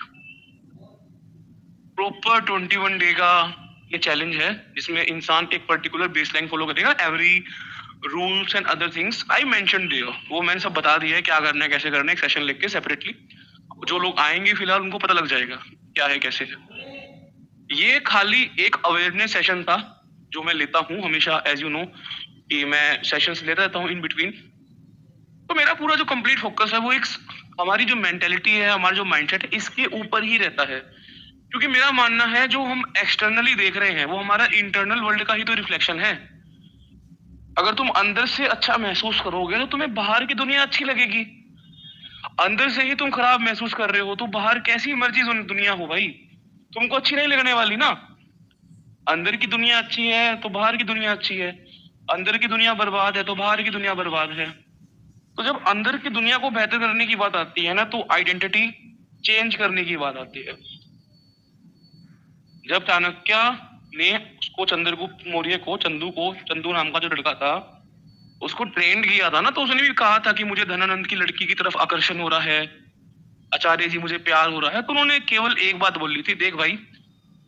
प्रॉपर 21 डे का ये चैलेंज है, जिसमें इंसान एक पर्टिकुलर बेसलाइन फॉलो करेगा। Every rules and other things I mention there, वो मैंने सब बता दिया है क्या करना है, कैसे करना है, एक सेशन लिख के सेपरेटली। जो लोग आएंगे फिलहाल उनको पता लग जाएगा क्या है, कैसे है। ये खाली एक अवेयरनेस सेशन था जो मैं लेता हूँ हमेशा, एज यू नो कि मैं सेशंस लेता रहता हूँ इन बिटवीन। तो मेरा पूरा जो कंप्लीट फोकस है वो एक हमारी जो मेंटेलिटी है, हमारा जो माइंडसेट है, इसके ऊपर ही रहता है। क्योंकि मेरा मानना है जो हम एक्सटर्नली देख रहे हैं वो हमारा इंटरनल वर्ल्ड का ही तो रिफ्लेक्शन है। अगर तुम अंदर से अच्छा महसूस करोगे तो तुम्हें बाहर की दुनिया अच्छी लगेगी। अंदर से ही तुम खराब महसूस कर रहे हो तो बाहर कैसी मर्जी दुनिया हो भाई, तुमको अच्छी नहीं लगने वाली ना। अंदर की दुनिया अच्छी है तो बाहर की दुनिया अच्छी है, अंदर की दुनिया बर्बाद है तो बाहर की दुनिया बर्बाद है। तो जब अंदर की दुनिया को बेहतर करने की बात आती है ना, तो आइडेंटिटी चेंज करने की बात आती है। जब चाणक्य ने उसको चंद्रगुप्त मौर्य को, चंदू नाम का जो लड़का था, उसको ट्रेंड किया था ना, तो उसने भी कहा था कि मुझे धनानंद की लड़की की तरफ आकर्षण हो रहा है, आचार्य जी मुझे प्यार हो रहा है। तो उन्होंने केवल एक बात बोली थी, देख भाई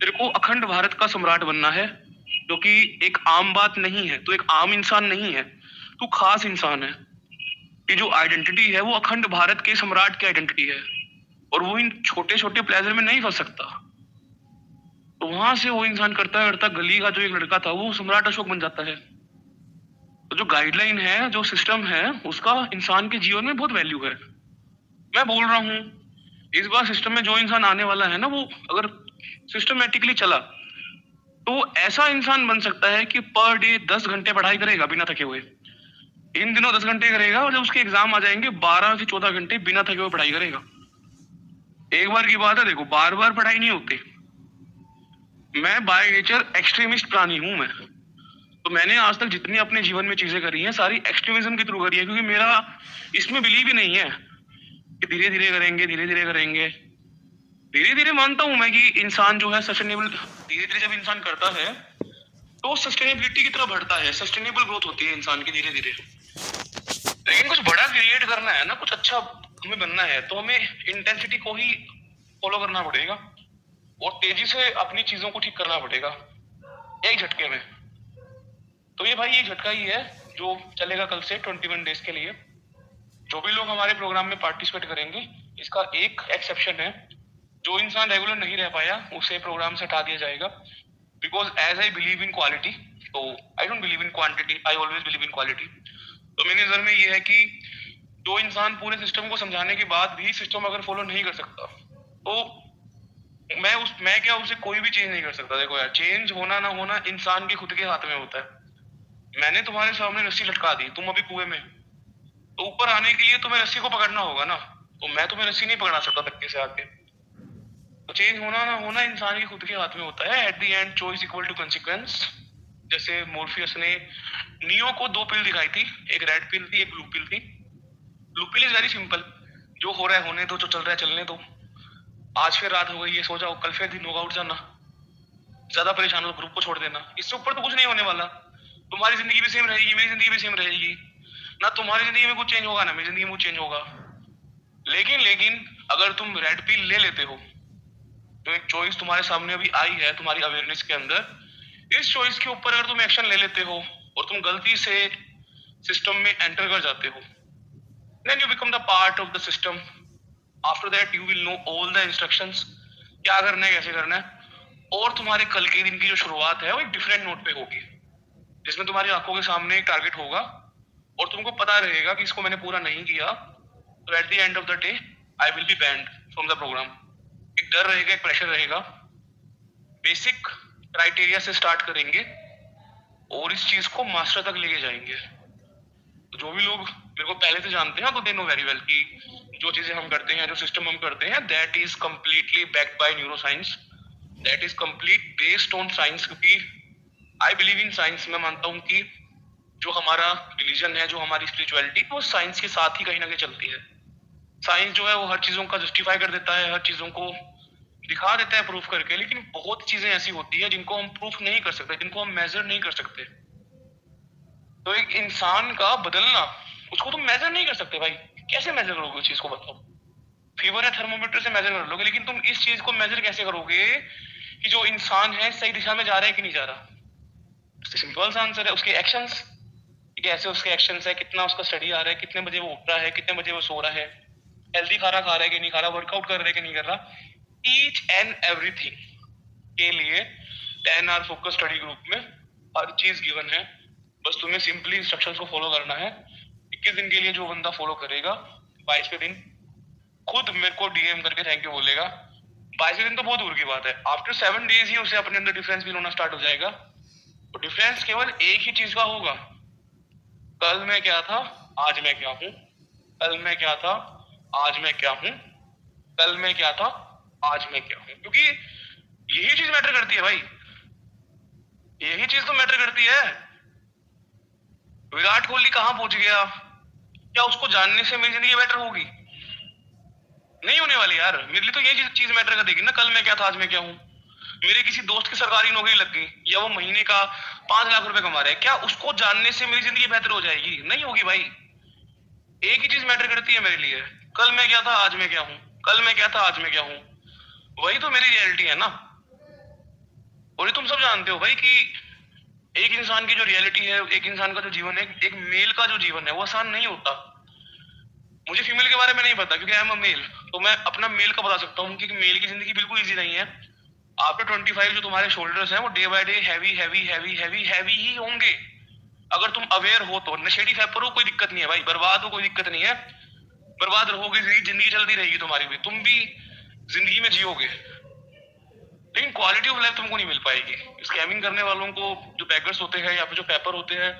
तेरे को अखंड भारत का सम्राट बनना है, जो कि एक आम बात नहीं है। तो एक आम इंसान नहीं है, तू खास इंसान है। कि जो आइडेंटिटी है वो अखंड भारत के सम्राट की आइडेंटिटी है, और वो इन छोटे छोटे प्लेजर में नहीं फंस सकता। तो वहां से वो इंसान करता करता गली का जो एक लड़का था वो सम्राट अशोक बन जाता है। तो जो गाइडलाइन है, जो सिस्टम है, उसका इंसान के जीवन में बहुत वैल्यू है। मैं बोल रहा हूँ इस बार सिस्टम में जो इंसान आने वाला है ना, वो अगर सिस्टमेटिकली चला तो ऐसा इंसान बन सकता है कि पर डे 10 घंटे पढ़ाई करेगा बिना थके हुए। इन दिनों 10 घंटे करेगा और जब उसके एग्जाम आ जाएंगे 12 से 14 घंटे बिना थके हुए पढ़ाई करेगा। एक बार की बात है, देखो बार बार पढ़ाई नहीं होती। मैं बाय नेचर एक्सट्रीमिस्ट प्राणी हूं मैं। तो मैंने आज तक जितनी अपने जीवन में चीजें करी हैं सारी एक्सट्रीमिज्म के थ्रू करी है, क्योंकि मेरा इसमें बिलीव ही नहीं है कि धीरे धीरे करेंगे, धीरे धीरे करेंगे। धीरे धीरे मानता हूं मैं कि इंसान जो है सस्टेनेबल, धीरे धीरे जब इंसान करता है तो सस्टेनेबिलिटी की तरफ बढ़ता है, सस्टेनेबल ग्रोथ होती है इंसान की धीरे धीरे। लेकिन कुछ बड़ा क्रिएट करना है ना, कुछ अच्छा हमें बनना है, तो हमें इंटेंसिटी को ही फॉलो करना पड़ेगा और तेजी से अपनी चीजों को ठीक करना पड़ेगा एक झटके में। तो ये भाई ये झटका ही है जो चलेगा कल से 21 डेज के लिए। जो भी लोग हमारे प्रोग्राम में पार्टिसिपेट करेंगे, इसका एक एक्सेप्शन है, जो इंसान रेगुलर नहीं रह पाया उसे प्रोग्राम से हटा दिया जाएगा। Because as I believe in quality, तो I don't believe in quantity, I always believe in quality. तो मेरी नजर में ये है कि जो इंसान पूरे सिस्टम को समझाने के बाद भी सिस्टम अगर फॉलो नहीं कर सकता, तो मैं क्या उसे कोई भी चेंज नहीं कर सकता। देखो यार, चेंज होना ना होना इंसान के खुद के हाथ में होता है। मैंने तुम्हारे सामने रस्सी लटका दी, तुम अभी कुएं में, तो ऊपर आने के लिए तुम्हें रस्सी को पकड़ना होगा ना। तो मैं तुम्हें रस्सी नहीं पकड़ा सकता धक्के से आके। तो चेंज होना ना होना इंसान के खुद के हाथ में होता है। At the end choice equal to consequence. जैसे मॉर्फियस ने नियो को 2 पिल दिखाई थी, एक रेड पिल थी, एक ब्लू पिल थी। Blue pill is very simple, जो हो रहा है होने दो, जो चल रहा है चलने दो। आज फिर रात हो गई है, सो जाओ, कल फिर दिन होगा, उठ जाना। ज्यादा परेशान हो तो ग्रुप को छोड़ देना, इससे ऊपर तो कुछ नहीं होने वाला। तुम्हारी जिंदगी भी सेम रहेगी, मेरी जिंदगी भी सेम रहेगी। ना तुम्हारी जिंदगी में कुछ चेंज होगा, ना मेरी जिंदगी में कुछ चेंज होगा। लेकिन लेकिन अगर तुम रेड पिल ले लेते हो, तो एक चॉइस तुम्हारे सामने अभी आई है तुम्हारी अवेयरनेस के अंदर, इस चॉइस के ऊपर अगर तुम एक्शन ले लेते हो और तुम गलती से सिस्टम में एंटर कर जाते हो, then you become the part of the system. After that you will know all the instructions, क्या करना है, कैसे करना है। और तुम्हारे कल के दिन की जो शुरुआत है वो एक डिफरेंट नोट पे होगी, जिसमें तुम्हारी आंखों के सामने एक टारगेट होगा और तुमको पता रहेगा कि इसको मैंने पूरा नहीं किया तो at the end of the day I will be banned from the programme. एक डर रहेगा, एक प्रेशर रहेगा। बेसिक क्राइटेरिया से स्टार्ट करेंगे और इस चीज को मास्टर तक लेके जाएंगे। तो जो भी लोग मेरे को पहले से जानते हैं तो दे नो वेरी वेल कि जो चीजें हम करते हैं, जो सिस्टम हम करते हैं, that is completely backed by neuro science, that is complete based on science. क्योंकि आई बिलीव इन साइंस। मैं मानता हूँ कि जो हमारा रिलीजन है, जो हमारी स्पिरिचुअलिटी, वो साइंस के साथ ही कहीं ना कहीं चलती है। साइंस जो है वो हर चीजों का जस्टिफाई कर देता है, हर चीजों को दिखा देता है प्रूफ करके। लेकिन बहुत चीजें ऐसी होती है जिनको हम प्रूफ नहीं कर सकते, जिनको हम मेजर नहीं कर सकते। तो एक इंसान का बदलना, उसको तुम मेजर नहीं कर सकते भाई। कैसे मेजर करोगे उस चीज को, बताओ। फीवर है, थर्मोमीटर से मेजर कर लोगे, लेकिन तुम इस चीज को मेजर कैसे करोगे कि जो इंसान है सही दिशा में जा रहा है कि नहीं जा रहा। सिंपल सा आंसर है उसके एक्शंस। कैसे उसके एक्शंस है, कितना उसका स्टडी आ रहा है, कितने बजे वो उठ रहा है, कितने बजे वो सो रहा है, हेल्दी खाना खा रहा है कि नहीं खा रहा, वर्कआउट कर रहा है कि नहीं कर रहा। ईच एंड एवरीथिंग के लिए 10 आवर फोकस स्टडी ग्रुप में हर चीज गिवन है। बस तुम्हें सिंपली इंस्ट्रक्शंस को फॉलो करना है। 21 दिन के लिए जो बंदा फॉलो करेगा, 22वें दिन खुद मेरे को डीएम करके थैंक यू बोलेगा। 22वें दिन तो बहुत दूर की बात है, आफ्टर 7 डेज ही उसे अपने अंदर डिफरेंस फील होना स्टार्ट हो जाएगा। तो डिफरेंस केवल एक ही चीज का होगा, कल मैं क्या था, आज मैं क्या हूँ। कल मैं क्या था, आज मैं क्या हूँ। कल मैं क्या था, आज मैं क्या हूँ। क्योंकि यही चीज मैटर करती है भाई, यही चीज तो मैटर करती है। विराट कोहली कहाँ पहुंच गया, क्या उसको जानने से मेरी जिंदगी बेटर होगी? नहीं होने वाली यार। मेरे लिए तो ये चीज मैटर कर देगी ना, कल मैं क्या था, आज मैं क्या हूँ। मेरे किसी दोस्त की सरकारी नौकरी लग गई या वो महीने का 5 लाख रुपए कमा रहा है, क्या उसको जानने से मेरी जिंदगी बेहतर हो जाएगी? नहीं होगी भाई। एक ही चीज मैटर करती है मेरे लिए, कल मैं क्या था, आज मैं क्या हूँ। कल मैं क्या था, आज मैं क्या हूँ, वही तो मेरी रियलिटी है ना। और ये तुम सब जानते हो भाई कि एक इंसान की जो रियलिटी है, एक इंसान का जो जीवन है, एक मेल का जो जीवन है, वो आसान नहीं होता। मुझे फीमेल के बारे में नहीं पता क्योंकि आई एम अ मेल, तो मैं अपना मेल का बता सकता हूँ कि मेल की जिंदगी बिल्कुल इजी नहीं है। आफ्टर 25 जो तुम्हारे शोल्डर्स हैं वो day by day heavy heavy heavy heavy heavy ही होंगे। अगर तुम अवेयर हो तो। नशेड़ी फैपर हो कोई दिक्कत नहीं है भाई, बर्बाद हो कोई दिक्कत नहीं है, बर्बाद रहोगे, जिंदगी चलती रहेगी तुम्हारी भी, तुम भी जिंदगी में जियोगे, लेकिन क्वालिटी ऑफ लाइफ तुमको नहीं मिल पाएगी। स्कैमिंग करने वालों को, जो बैगर्स होते हैं या फिर जो पेपर होते हैं,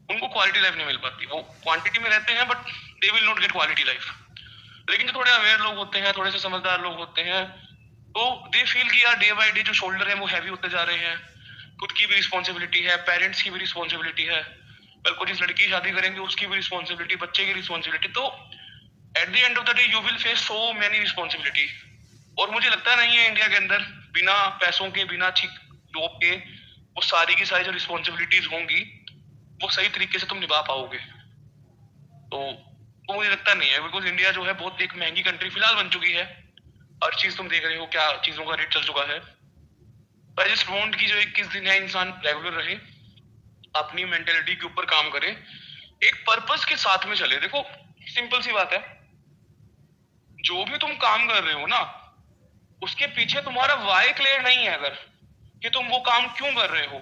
उनको क्वालिटी लाइफ नहीं मिल पाती। वो क्वांटिटी में रहते हैं but they will not gate quality life. लेकिन जो थोड़े अवेयर लोग होते हैं, थोड़े से समझदार लोग होते हैं, तो दे फील कि यार डे बाय डे जो शोल्डर है वो हैवी होते जा रहे हैं। खुद की भी रिस्पॉन्सिबिलिटी है, पेरेंट्स की भी रिस्पॉन्सिबिलिटी है, कल को जिस लड़की की शादी करेंगे उसकी भी रिस्पॉन्सिबिलिटी, बच्चे की रिस्पॉन्सिबिलिटी। तो at the end of the day you will face so many responsibility. और मुझे लगता नहीं है इंडिया के अंदर बिना पैसों के, बिना अच्छी जॉब के, वो सारी की सारी जो रिस्पॉन्सिबिलिटीज होंगी वो सही तरीके से तुम निभा पाओगे। तो मुझे लगता नहीं है, बिकॉज इंडिया जो है बहुत एक महंगी कंट्री फिलहाल बन चुकी है। हर चीज तुम देख रहे हो क्या चीजों का रेट चल चुका है। आई जस्ट वांट कि जो 21 दिन है इंसान रेगुलर रहे, अपनी मेंटेलिटी के ऊपर काम करे, एक पर्पस के साथ में चले। देखो सिंपल सी बात है, जो भी तुम काम कर रहे हो ना, उसके पीछे तुम्हारा वाई क्लियर नहीं है अगर, कि तुम वो काम क्यों कर रहे हो,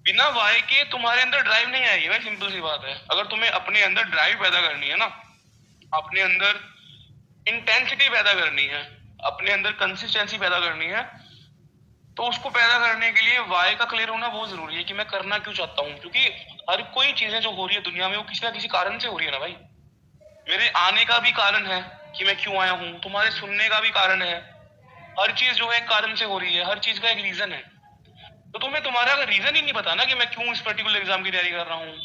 बिना वाई के तुम्हारे अंदर ड्राइव नहीं आएगी भाई। सिंपल सी बात है, अगर तुम्हें अपने अंदर ड्राइव पैदा करनी है ना, अपने अंदर इंटेंसिटी पैदा करनी है, अपने अंदर कंसिस्टेंसी पैदा करनी है, तो उसको पैदा करने के लिए वाई का क्लियर होना बहुत जरूरी है कि मैं करना क्यों चाहता हूँ। क्योंकि हर कोई चीजें जो हो रही है दुनिया में वो किसी ना किसी कारण से हो रही है ना भाई। मेरे आने का भी कारण है कि मैं क्यों आया हूँ, तुम्हारे सुनने का भी कारण है। हर चीज जो है एक कारण से हो रही है, हर चीज का एक रीजन है। तो तुम्हें तुम्हारा अगर रीजन ही नहीं पता ना कि मैं क्यों इस पर्टिकुलर एग्जाम की तैयारी कर रहा हूँ,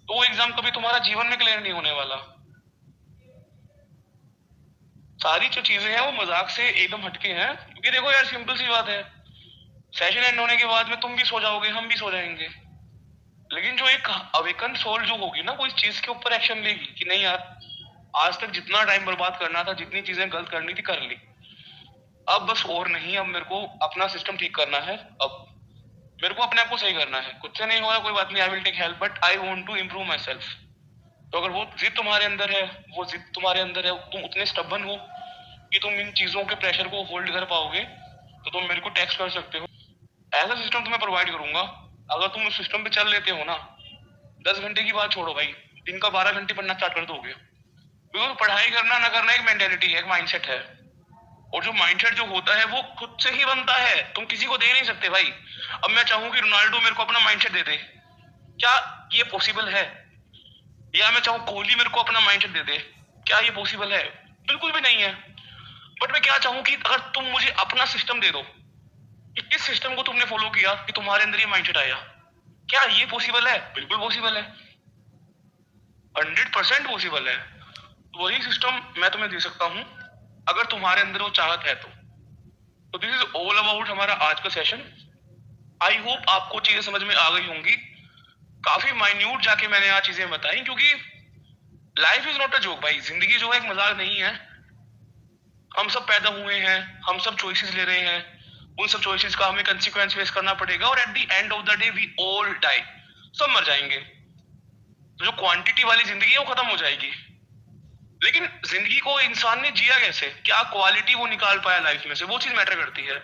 तो वो एग्जाम कभी तुम्हारा जीवन में क्लियर नहीं होने वाला। सारी जो चीजें हैं वो मजाक से एकदम हटके हैं। क्योंकि देखो यार सिंपल सी बात है, सेशन एंड होने के बाद में तुम भी सो जाओगे, हम भी सो जाएंगे, लेकिन जो एक अवेकन सोल जो होगी ना, वो इस चीज के ऊपर एक्शन लेगी कि नहीं यार, आज तक जितना टाइम बर्बाद करना था, जितनी चीजें गलत करनी थी कर ली, अब बस और नहीं, अब मेरे को अपना सिस्टम ठीक करना है, अब मेरे को अपने आप को सही करना है, खुद से नहीं होगा कोई बात नहीं, I will take help, but I want to improve myself. तो अगर वो जिद तुम्हारे अंदर है, वो जिद तुम्हारे अंदर है, तुम उतने स्टबन हो कि तुम इन चीजों के प्रेशर को होल्ड कर पाओगे, तो तुम मेरे को टेक्स्ट कर सकते हो, ऐसा सिस्टम तुम्हें प्रोवाइड करूंगा। अगर तुम उस सिस्टम पे चल लेते हो ना, 10 घंटे की बात छोड़ो भाई, दिन का 12 घंटे पढ़ना स्टार्ट कर दोगे। बिकॉज पढ़ाई करना ना करना एक मेंटेलिटी है, एक माइंडसेट है, और जो माइंडसेट जो होता है वो खुद से ही बनता है, तुम किसी को दे नहीं सकते भाई। अब मैं चाहूँ कि रोनाल्डो मेरे को अपना माइंडसेट दे दे, क्या ये पॉसिबल है? या मैं चाहूँ कोहली मेरे को अपना माइंडसेट दे दे, क्या ये पॉसिबल है? बिल्कुल भी नहीं है। बट मैं क्या चाहूँ कि अगर तुम मुझे अपना सिस्टम दे दो, कि किस सिस्टम को तुमने फॉलो किया कि तुम्हारे अंदर ये माइंडसेट आया, क्या ये पॉसिबल है? बिल्कुल पॉसिबल है, 100% पॉसिबल है। वही सिस्टम मैं तुम्हें दे सकता हूँ अगर तुम्हारे अंदर वो चाहत है तो दिस इज ऑल अबाउट हमारा आज का सेशन। आई होप आपको चीजें समझ में आ गई होंगी। काफी माइन्यूट जाके मैंने आज चीजें बताई, क्योंकि life is not a joke भाई, जिंदगी जो है एक मजाक नहीं है। हम सब पैदा हुए हैं, हम सब चॉइसेस ले रहे हैं, उन सब चॉइसेस का हमें कंसिक्वेंस फेस करना पड़ेगा, और at the end of the day we all die, सब मर जाएंगे। तो जो क्वांटिटी वाली जिंदगी है वो खत्म हो जाएगी, लेकिन जिंदगी को इंसान ने जिया कैसे, क्या क्वालिटी वो निकाल पाया लाइफ में से, वो चीज मैटर करती है।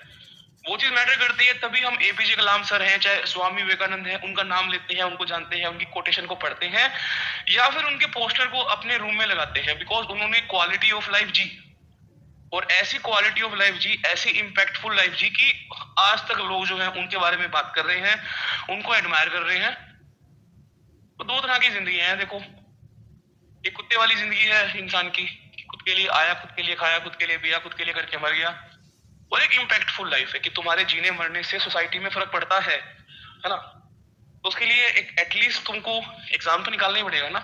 वो चीज मैटर करती है, तभी हम एपीजे कलाम सर हैं, चाहे स्वामी विवेकानंद हैं, उनका नाम लेते हैं, उनको जानते हैं, उनकी कोटेशन को पढ़ते हैं, या फिर उनके पोस्टर को अपने रूम में लगाते हैं, बिकॉज उन्होंने क्वालिटी ऑफ लाइफ जी, और ऐसी क्वालिटी ऑफ लाइफ जी, ऐसी इम्पैक्टफुल लाइफ जी कि आज तक लोग जो है उनके बारे में बात कर रहे हैं, उनको एडमायर कर रहे हैं। तो दो तरह की जिंदगी है देखो, एक कुत्ते वाली जिंदगी है इंसान की, खुद के लिए आया, खुद के लिए खाया, खुद के लिए पिया, खुद के लिए करके मर गया। और एक इम्पैक्टफुल लाइफ है कि तुम्हारे जीने मरने से सोसाइटी में फर्क पड़ता है ना। तो उसके लिए एक एटलीस्ट तुमको एग्जाम तो निकालना ही पड़ेगा ना,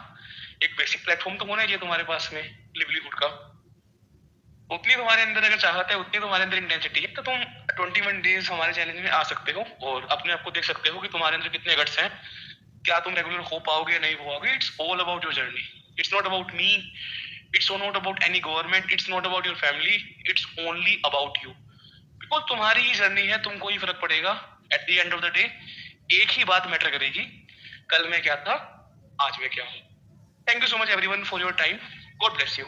एक बेसिक प्लेटफॉर्म तो होना चाहिए तुम्हारे पास में लिवलीहुड का। उतनी तुम्हारे अंदर अगर चाहत है, उतनी तुम्हारे अंदर इंटेंसिटी है, तो तुम 21 डेज हमारे चैलेंज में आ सकते हो और अपने आप को देख सकते हो कि तुम्हारे अंदर कितने गट्स हैं, क्या तुम रेगुलर हो पाओगे या नहीं हो पाओगे। It's all about your journey, it's not about me, it's not about any government, it's not about your family, it's only about you. Because तुम्हारी ही जर्नी है, तुमको ही फर्क पड़ेगा। Eight the end of the day एक ही बात matter करेगी, कल मैं क्या था, आज मैं क्या हूँ। Thank you so much everyone for your time, God bless you.